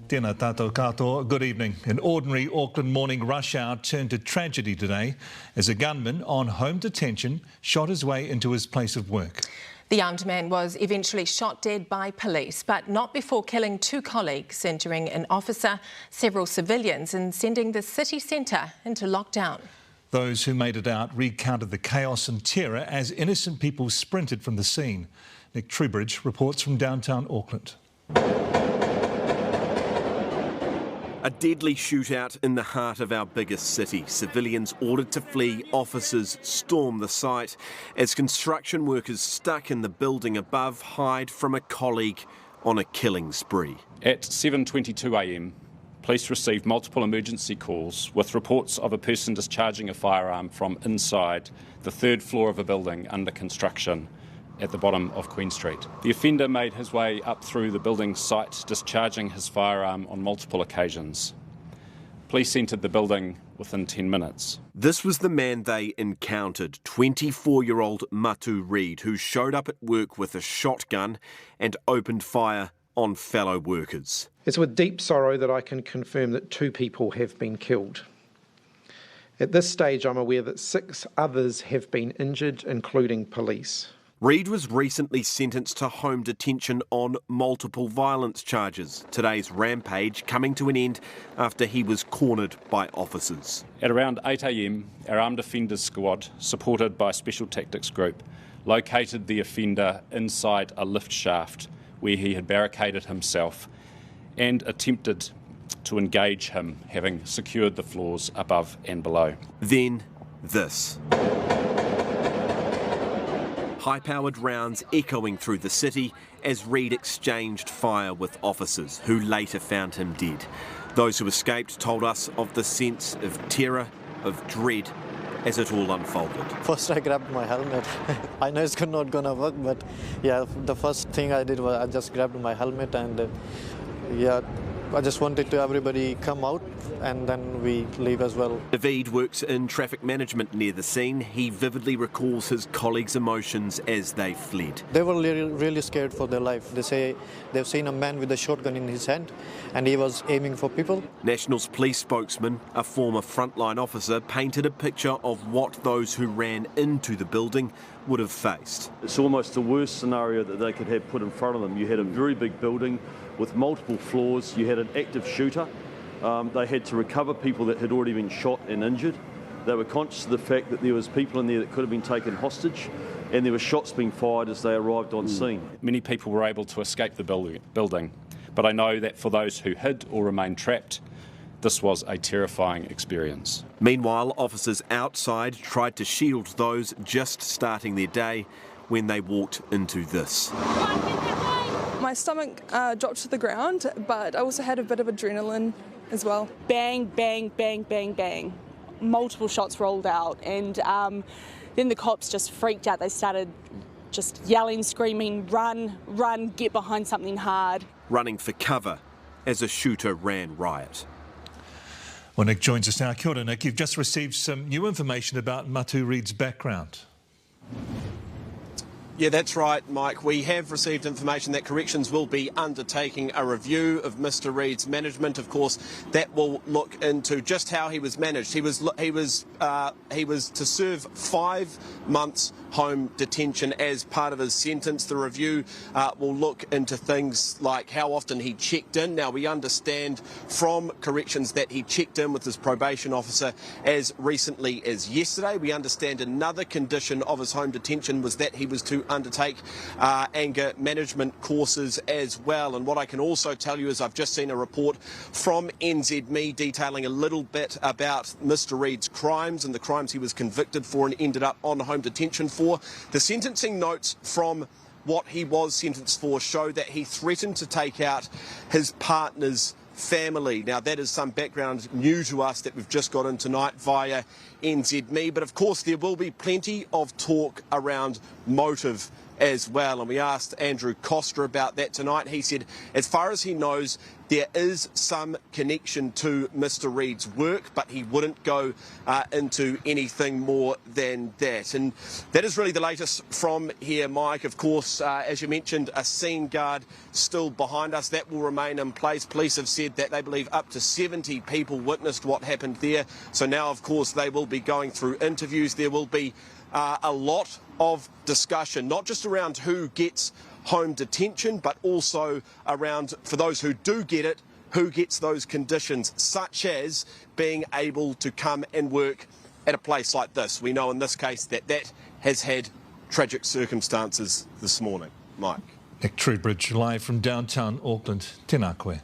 Tēnā tātou katoa. Good evening. An ordinary Auckland morning rush hour turned to tragedy today as a gunman on home detention shot his way into his place of work. The armed man was eventually shot dead by police, but not before killing 2 colleagues, injuring an officer, several civilians and sending the city centre into lockdown. Those who made it out recounted the chaos and terror as innocent people sprinted from the scene. Nick Trubridge reports from downtown Auckland. A deadly shootout in the heart of our biggest city. Civilians ordered to flee, officers storm the site as construction workers stuck in the building above hide from a colleague on a killing spree. At 7:22 a.m, police received multiple emergency calls with reports of a person discharging a firearm from inside the 3rd floor of a building under construction at the bottom of Queen Street. The offender made his way up through the building site, discharging his firearm on multiple occasions. Police entered the building within 10 minutes. This was the man they encountered, 24-year-old Matu Reid, who showed up at work with a shotgun and opened fire on fellow workers. It's with deep sorrow that I can confirm that 2 people have been killed. At this stage, I'm aware that 6 others have been injured, including police. Reid was recently sentenced to home detention on multiple violence charges. Today's rampage coming to an end after he was cornered by officers. At around 8 a.m, our armed offenders squad, supported by a special tactics group, located the offender inside a lift shaft where he had barricaded himself and attempted to engage him, having secured the floors above and below. Then this. High-powered rounds echoing through the city as Reid exchanged fire with officers who later found him dead. Those who escaped told us of the sense of terror, of dread, as it all unfolded. First I grabbed my helmet. I know it's not gonna work, but yeah, the first thing I did was I just grabbed my helmet and I just wanted to everybody come out and then we leave as well. David works in traffic management near the scene. He vividly recalls his colleagues' emotions as they fled. They were really scared for their life. They say they've seen a man with a shotgun in his hand and he was aiming for people. National's police spokesman, a former frontline officer, painted a picture of what those who ran into the building would have faced. It's almost the worst scenario that they could have put in front of them. You had a very big building with multiple floors, you had an active shooter. They had to recover people that had already been shot and injured. They were conscious of the fact that there was people in there that could have been taken hostage and there were shots being fired as they arrived on scene. Many people were able to escape the building, but I know that for those who hid or remained trapped, this was a terrifying experience. Meanwhile, officers outside tried to shield those just starting their day when they walked into this. My stomach dropped to the ground, but I also had a bit of adrenaline as well. Bang, bang, bang, bang, bang. Multiple shots rolled out, and then the cops just freaked out. They started just yelling, screaming, run, run, get behind something hard. Running for cover as a shooter ran riot. Well, Nick joins us now. Kia ora, Nick. You've just received some new information about Matu Reid's background. Yeah, that's right, Mike. We have received information that Corrections will be undertaking a review of Mr. Reid's management. Of course, that will look into just how he was managed. He was to serve 5 months home detention as part of his sentence. The review will look into things like how often he checked in. Now, we understand from Corrections that he checked in with his probation officer as recently as yesterday. We understand another condition of his home detention was that he was to undertake anger management courses as well. And what I can also tell you is I've just seen a report from NZME detailing a little bit about Mr. Reid's crimes and the crimes he was convicted for and ended up on home detention for. The sentencing notes from what he was sentenced for show that he threatened to take out his partner's family. Now, that is some background new to us that we've just got in tonight via NZME, but of course there will be plenty of talk around motive as well, and we asked Andrew Costa about that tonight. He said as far as he knows there is some connection to Mr. Reid's work, but he wouldn't go into anything more than that. And that is really the latest from here, Mike. Of course, as you mentioned, a scene guard still behind us. That will remain in place. Police have said that they believe up to 70 people witnessed what happened there. So now, of course, they will be going through interviews. There will be a lot of discussion, not just around who gets home detention, but also around, for those who do get it, who gets those conditions, such as being able to come and work at a place like this. We know in this case that that has had tragic circumstances this morning. Mike. Nick Trubridge live from downtown Auckland. Tēnā koe.